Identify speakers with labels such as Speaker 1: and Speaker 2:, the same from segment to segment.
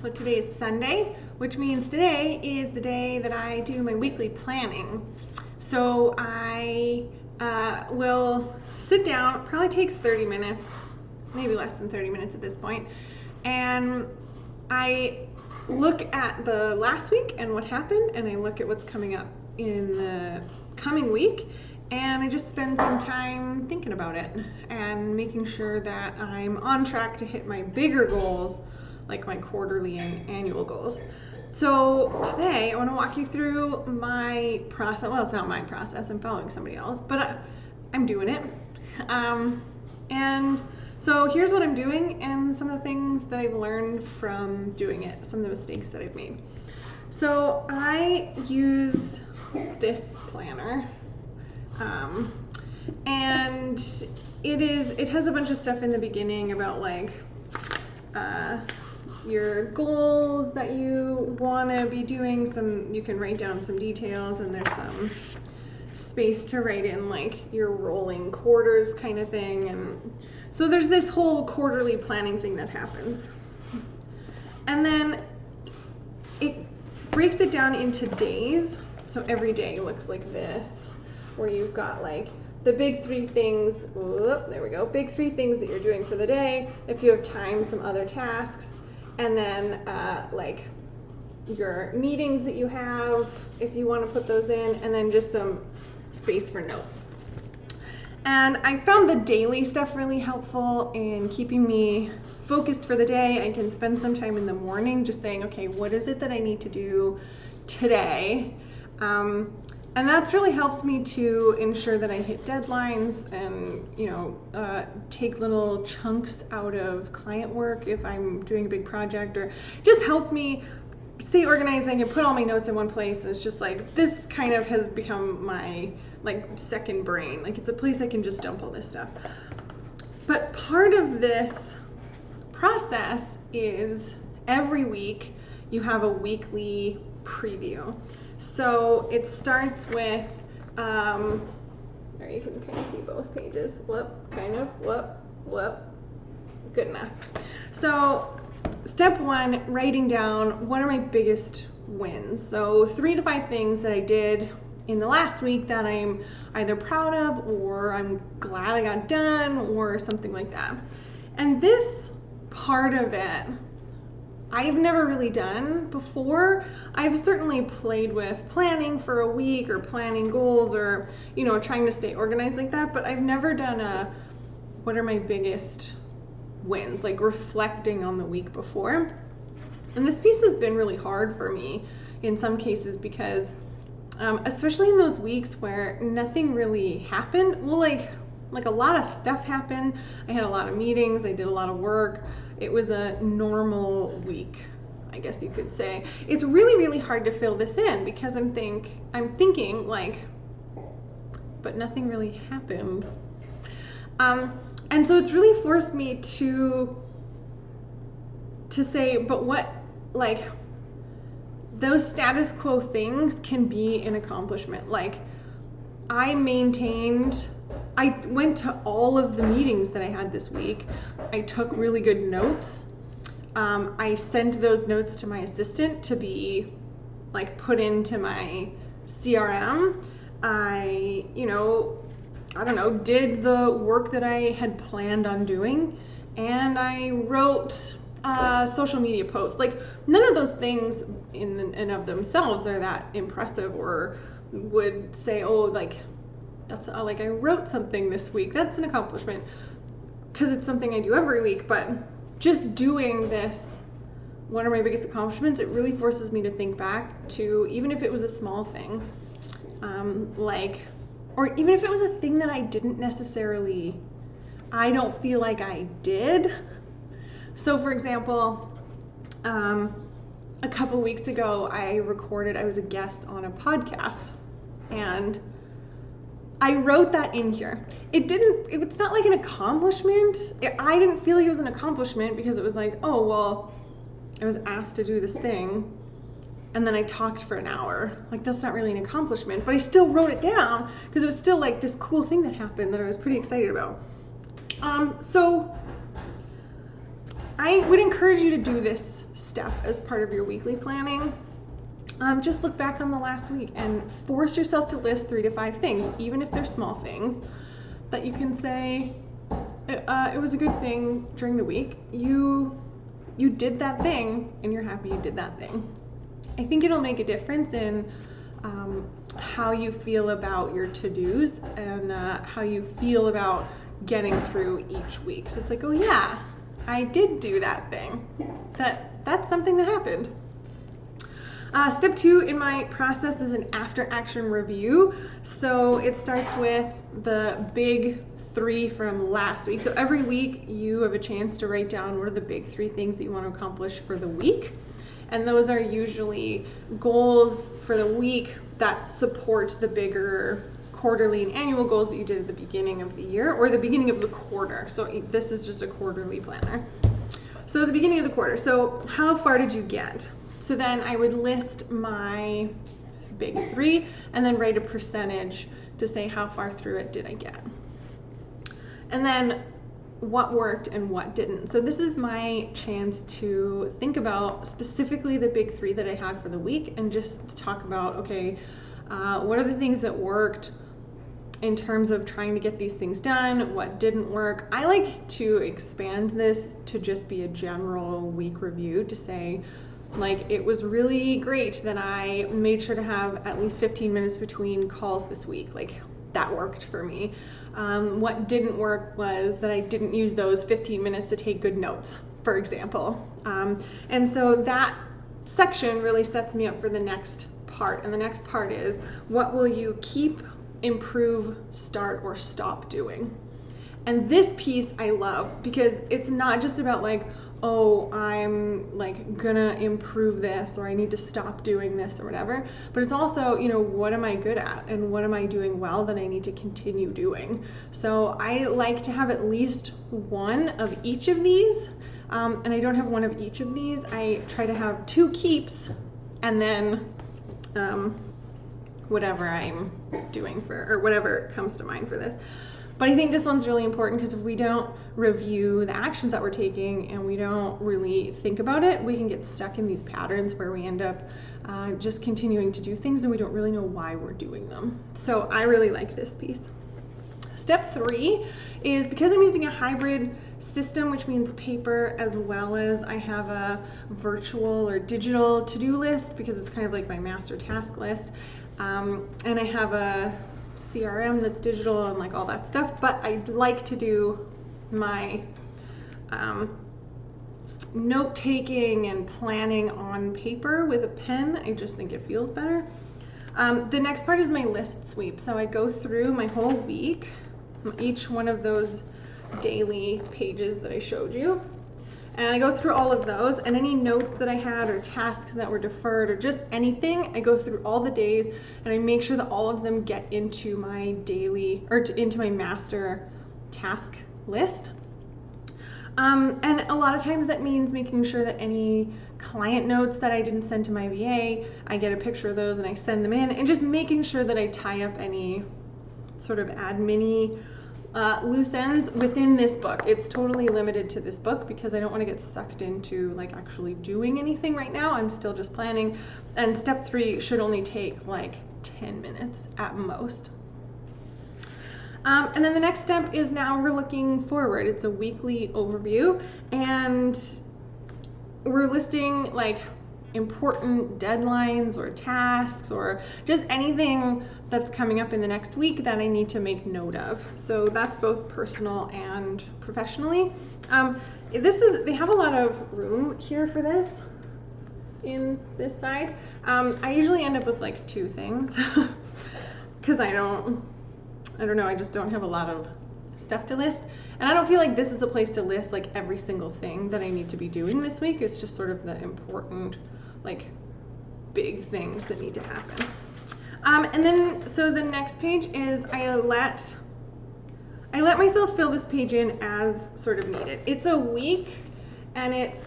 Speaker 1: So today is Sunday, which means today is the day that I do my weekly planning. So I will sit down, it probably takes 30 minutes, maybe less than 30 minutes at this point, and I look at the last week and what happened, and I look at what's coming up in the coming week, and I just spend some time thinking about it and making sure that I'm on track to hit my bigger goals, like my quarterly and annual goals. So today I want to walk you through my process. Well, it's not my process, I'm following somebody else, but I'm doing it. And so here's what I'm doing and some of the things that I've learned from doing it, some of the mistakes that I've made. So I use this planner, and it has a bunch of stuff in the beginning about like your goals that you want to be doing. You can write down some details, and there's some space to write in like your rolling quarters kind of thing. And so there's this whole quarterly planning thing that happens. And then it breaks it down into days. So every day looks like this, where you've got like the big three things, there we go, big three things that you're doing for the day. If you have time, some other tasks. And then like your meetings that you have, if you want to put those in, and then just some space for notes. And I found the daily stuff really helpful in keeping me focused for the day. I can spend some time in the morning just saying, okay, what is it that I need to do today? And that's really helped me to ensure that I hit deadlines and, take little chunks out of client work if I'm doing a big project, or just helps me stay organized. I can put all my notes in one place. And it's just like, this kind of has become my like second brain. Like it's a place I can just dump all this stuff. But part of this process is every week you have a weekly preview. So it starts with, there you can kind of see both pages. Good enough. So step one, writing down what are my biggest wins. So 3 to 5 things that I did in the last week that I'm either proud of, or I'm glad I got done, or something like that. And this part of it, I've never really done before. I've certainly played with planning for a week or planning goals or, trying to stay organized like that, but I've never done what are my biggest wins, like reflecting on the week before. And this piece has been really hard for me in some cases because, especially in those weeks where nothing really happened, well, like a lot of stuff happened. I had a lot of meetings, I did a lot of work. It was a normal week, I guess you could say. It's really, really hard to fill this in because I'm thinking like, but nothing really happened. And so it's really forced me to say, but what, like, those status quo things can be an accomplishment. Like, I went to all of the meetings that I had this week. I took really good notes. I sent those notes to my assistant to be like put into my CRM. I did the work that I had planned on doing, and I wrote social media posts. Like, none of those things in and of themselves are that impressive or would say, oh, like, that's like I wrote something this week. That's an accomplishment because it's something I do every week. But just doing this, one of my biggest accomplishments, it really forces me to think back to, even if it was a small thing, or even if it was a thing that I don't feel like I did. So for example, a couple weeks ago, I was a guest on a podcast, and I wrote that in here. It's not like an accomplishment. I didn't feel like it was an accomplishment because it was like, oh, well, I was asked to do this thing and then I talked for an hour. Like, that's not really an accomplishment, but I still wrote it down because it was still like this cool thing that happened that I was pretty excited about. So I would encourage you to do this step as part of your weekly planning. Just look back on the last week and force yourself to list 3 to 5 things, even if they're small things, that you can say, it was a good thing during the week. You did that thing and you're happy you did that thing. I think it'll make a difference in how you feel about your to-dos and how you feel about getting through each week. So it's like, oh yeah, I did do that thing. That's something that happened. Step 2 in my process is an after action review. So it starts with the big 3 from last week. So every week you have a chance to write down what are the big 3 things that you want to accomplish for the week. And those are usually goals for the week that support the bigger quarterly and annual goals that you did at the beginning of the year or the beginning of the quarter. So this is just a quarterly planner. So the beginning of the quarter. So how far did you get? So then I would list my big 3 and then write a percentage to say how far through it did I get. And then what worked and what didn't. So this is my chance to think about specifically the big 3 that I had for the week and just talk about, okay, what are the things that worked in terms of trying to get these things done, what didn't work. I like to expand this to just be a general week review to say, like, it was really great that I made sure to have at least 15 minutes between calls this week. Like, that worked for me. What didn't work was that I didn't use those 15 minutes to take good notes, for example. And so that section really sets me up for the next part. And the next part is, what will you keep, improve, start, or stop doing? And this piece I love because it's not just about like, oh, I'm like gonna improve this or I need to stop doing this or whatever, but it's also, you know, what am I good at and what am I doing well that I need to continue doing? So I like to have at least one of each of these, and I don't have one of each of these. I try to have 2 keeps and then whatever I'm doing or whatever comes to mind for this. But I think this one's really important because if we don't review the actions that we're taking and we don't really think about it, we can get stuck in these patterns where we end up just continuing to do things and we don't really know why we're doing them. So I really like this piece. Step 3 is, because I'm using a hybrid system, which means paper as well as I have a virtual or digital to-do list because it's kind of like my master task list, and I have a CRM that's digital and like all that stuff, but I'd like to do my note-taking and planning on paper with a pen. I just think it feels better. The next part is my list sweep. So I go through my whole week, each one of those daily pages that I showed you, and I go through all of those, and any notes that I had or tasks that were deferred or just anything, I go through all the days and I make sure that all of them get into my daily or into my master task list. And a lot of times that means making sure that any client notes that I didn't send to my VA, I get a picture of those and I send them in, and just making sure that I tie up any sort of admin-y loose ends within this book. It's totally limited to this book because I don't want to get sucked into like actually doing anything right now. I'm still just planning, and step 3 should only take like 10 minutes at most. And then the next step is, now we're looking forward. It's a weekly overview and we're listing like important deadlines or tasks or just anything that's coming up in the next week that I need to make note of. So that's both personal and professionally. They have a lot of room here for this in this side. I usually end up with like 2 things because I don't know, I just don't have a lot of stuff to list. And I don't feel like this is a place to list like every single thing that I need to be doing this week. It's just sort of the important, like, big things that need to happen. And then, so the next page is I let myself fill this page in as sort of needed. It's a week and it's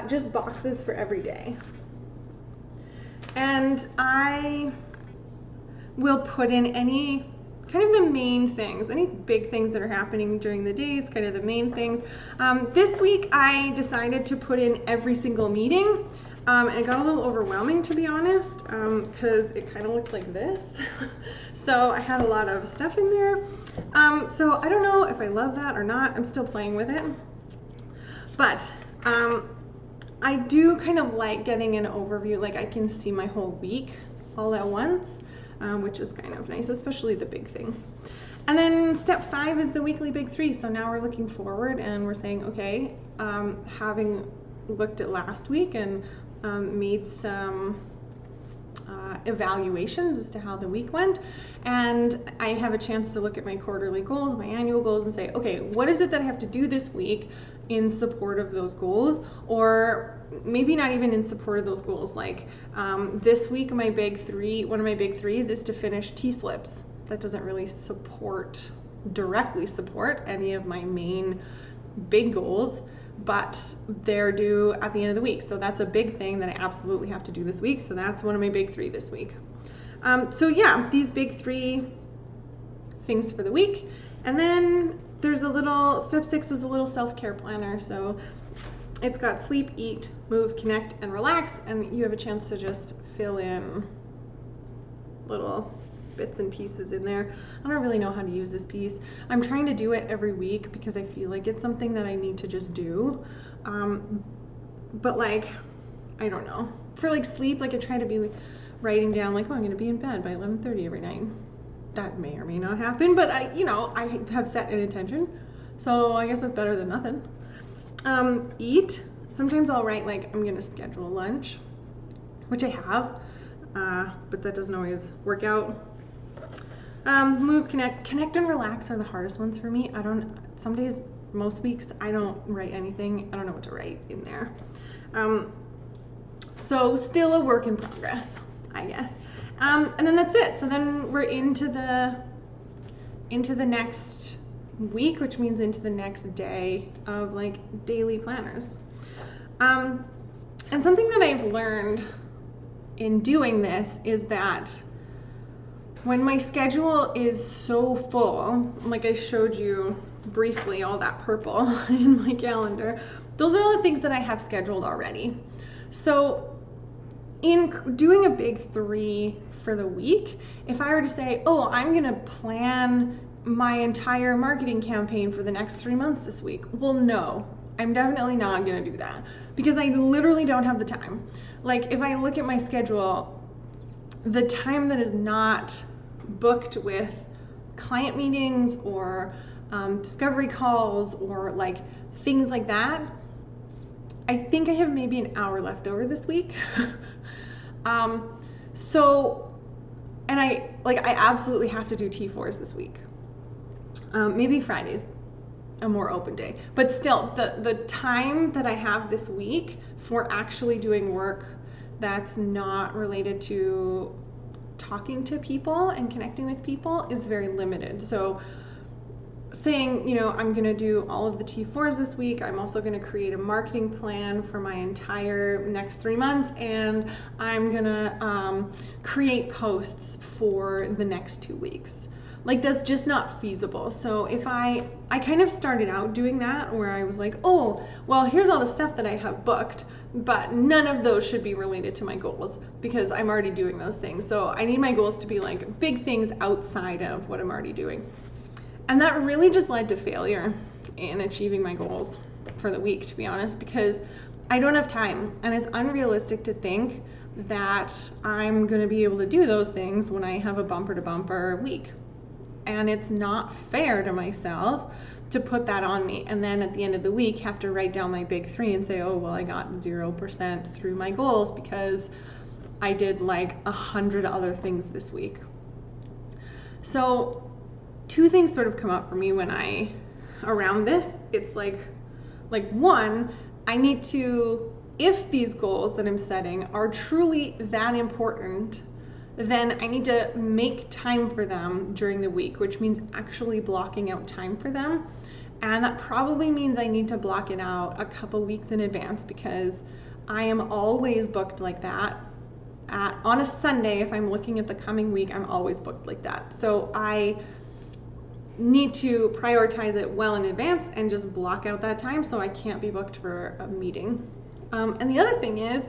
Speaker 1: just boxes for every day. And I will put in any kind of the main things, any big things that are happening during the days, kind of the main things. This week I decided to put in every single meeting. And it got a little overwhelming, to be honest, because it kind of looked like this. So I had a lot of stuff in there. So I don't know if I love that or not. I'm still playing with it. But I do kind of like getting an overview, like I can see my whole week all at once, which is kind of nice, especially the big things. And then step 5 is the weekly big 3. So now we're looking forward and we're saying, okay, having looked at last week and made some evaluations as to how the week went, and I have a chance to look at my quarterly goals, my annual goals, and say, okay, what is it that I have to do this week in support of those goals, or maybe not even in support of those goals. Like this week, one of my big 3s is to finish T-slips. That doesn't really directly support any of my main big goals, but they're due at the end of the week. So that's a big thing that I absolutely have to do this week. So that's one of my big 3 this week. So yeah, these big 3 things for the week. And then there's step 6 is a little self-care planner. So it's got sleep, eat, move, connect, and relax. And you have a chance to just fill in little bits and pieces in there. I don't really know how to use this piece. I'm trying to do it every week because I feel like it's something that I need to just do. But like, I don't know. For like sleep, like I try to be writing down like, oh, I'm gonna be in bed by 11:30 every night. That may or may not happen, but I have set an intention. So I guess that's better than nothing. Eat. Sometimes I'll write like, I'm gonna schedule lunch, which I have, but that doesn't always work out. Move, connect, and relax are the hardest ones for me. Some days, most weeks, I don't write anything. I don't know what to write in there. So still a work in progress, I guess. And then that's it. So then we're into the next week, which means into the next day of like daily planners. And something that I've learned in doing this is that when my schedule is so full, like I showed you briefly, all that purple in my calendar, those are all the things that I have scheduled already. So in doing a big 3 for the week, if I were to say, oh, I'm gonna plan my entire marketing campaign for the next 3 months this week, well, no, I'm definitely not gonna do that because I literally don't have the time. Like if I look at my schedule, the time that is not booked with client meetings or discovery calls or like things like that, I think I have maybe an hour left over this week. And I absolutely have to do T4s this week. Maybe Friday's a more open day, but still the time that I have this week for actually doing work that's not related to talking to people and connecting with people is very limited. So saying, I'm gonna do all of the T4s this week, I'm also gonna create a marketing plan for my entire next 3 months, and I'm gonna create posts for the next 2 weeks. Like that's just not feasible. So if I kind of started out doing that where I was like, oh, well, here's all the stuff that I have booked, but none of those should be related to my goals because I'm already doing those things. So I need my goals to be like big things outside of what I'm already doing. And that really just led to failure in achieving my goals for the week, to be honest, because I don't have time and it's unrealistic to think that I'm gonna be able to do those things when I have a bumper to bumper week. And it's not fair to myself to put that on me and then at the end of the week have to write down my big 3 and say, oh, well, I got 0% through my goals because I did like 100 other things this week. So 2 things sort of come up for me around this. It's like one, I need to, if these goals that I'm setting are truly that important, then I need to make time for them during the week, which means actually blocking out time for them. And that probably means I need to block it out a couple weeks in advance because I am always booked like that. On a Sunday, if I'm looking at the coming week, I'm always booked like that. So I need to prioritize it well in advance and just block out that time so I can't be booked for a meeting. And the other thing is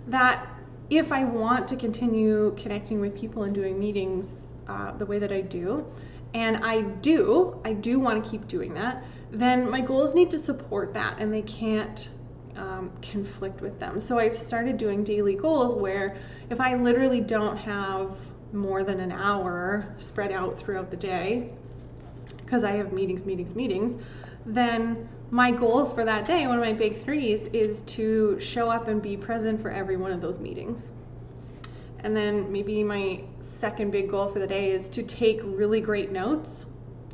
Speaker 1: that if I want to continue connecting with people and doing meetings the way that I do, and I do want to keep doing that, then my goals need to support that and they can't conflict with them. So I've started doing daily goals where if I literally don't have more than an hour spread out throughout the day, because I have meetings, then my goal for that day, one of my big threes, is to show up and be present for every one of those meetings. And then maybe my second big goal for the day is to take really great notes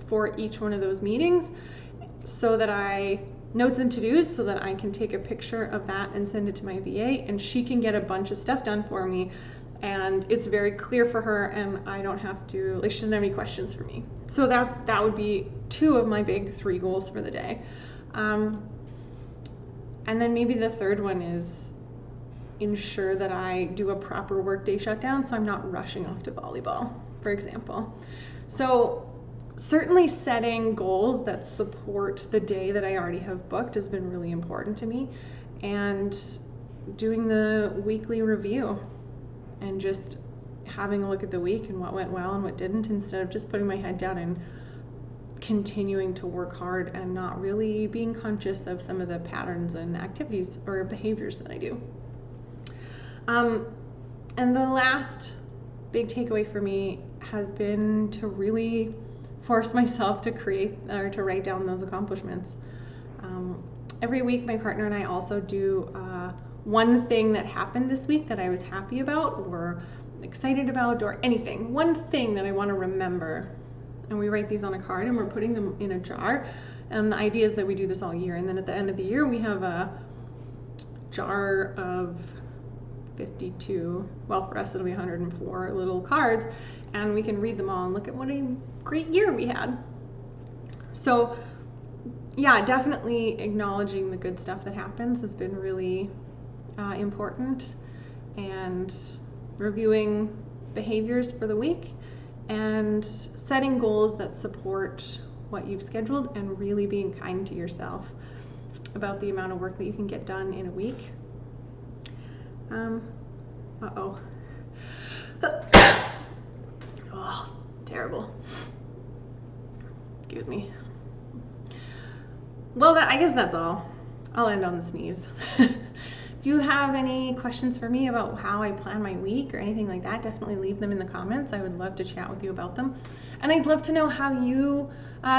Speaker 1: for each one of those meetings notes and to-dos, so that I can take a picture of that and send it to my VA, and she can get a bunch of stuff done for me, and it's very clear for her, and I don't have to, she doesn't have any questions for me. So that would be 2 of my big 3 goals for the day. And then maybe the third one is ensure that I do a proper workday shutdown so I'm not rushing off to volleyball, for example. So certainly setting goals that support the day that I already have booked has been really important to me, and doing the weekly review and just having a look at the week and what went well and what didn't, instead of just putting my head down and continuing to work hard and not really being conscious of some of the patterns and activities or behaviors that I do. And the last big takeaway for me has been to really force myself to create or to write down those accomplishments. Every week my partner and I also do one thing that happened this week that I was happy about or excited about, or anything, one thing that I want to remember. And we write these on a card and we're putting them in a jar. And the idea is that we do this all year. And then at the end of the year, we have a jar of 52, well, for us it'll be 104 little cards, and we can read them all and look at what a great year we had. So yeah, definitely acknowledging the good stuff that happens has been really important, and reviewing behaviors for the week and setting goals that support what you've scheduled, and really being kind to yourself about the amount of work that you can get done in a week. Oh, terrible. Excuse me. Well, I guess that's all. I'll end on the sneeze. If you have any questions for me about how I plan my week or anything like that, definitely leave them in the comments. I would love to chat with you about them. And I'd love to know how you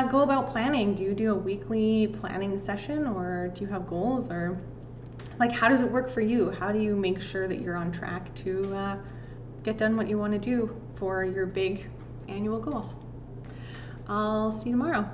Speaker 1: go about planning. Do you do a weekly planning session, or do you have goals, or how does it work for you? How do you make sure that you're on track to get done what you want to do for your big annual goals? I'll see you tomorrow.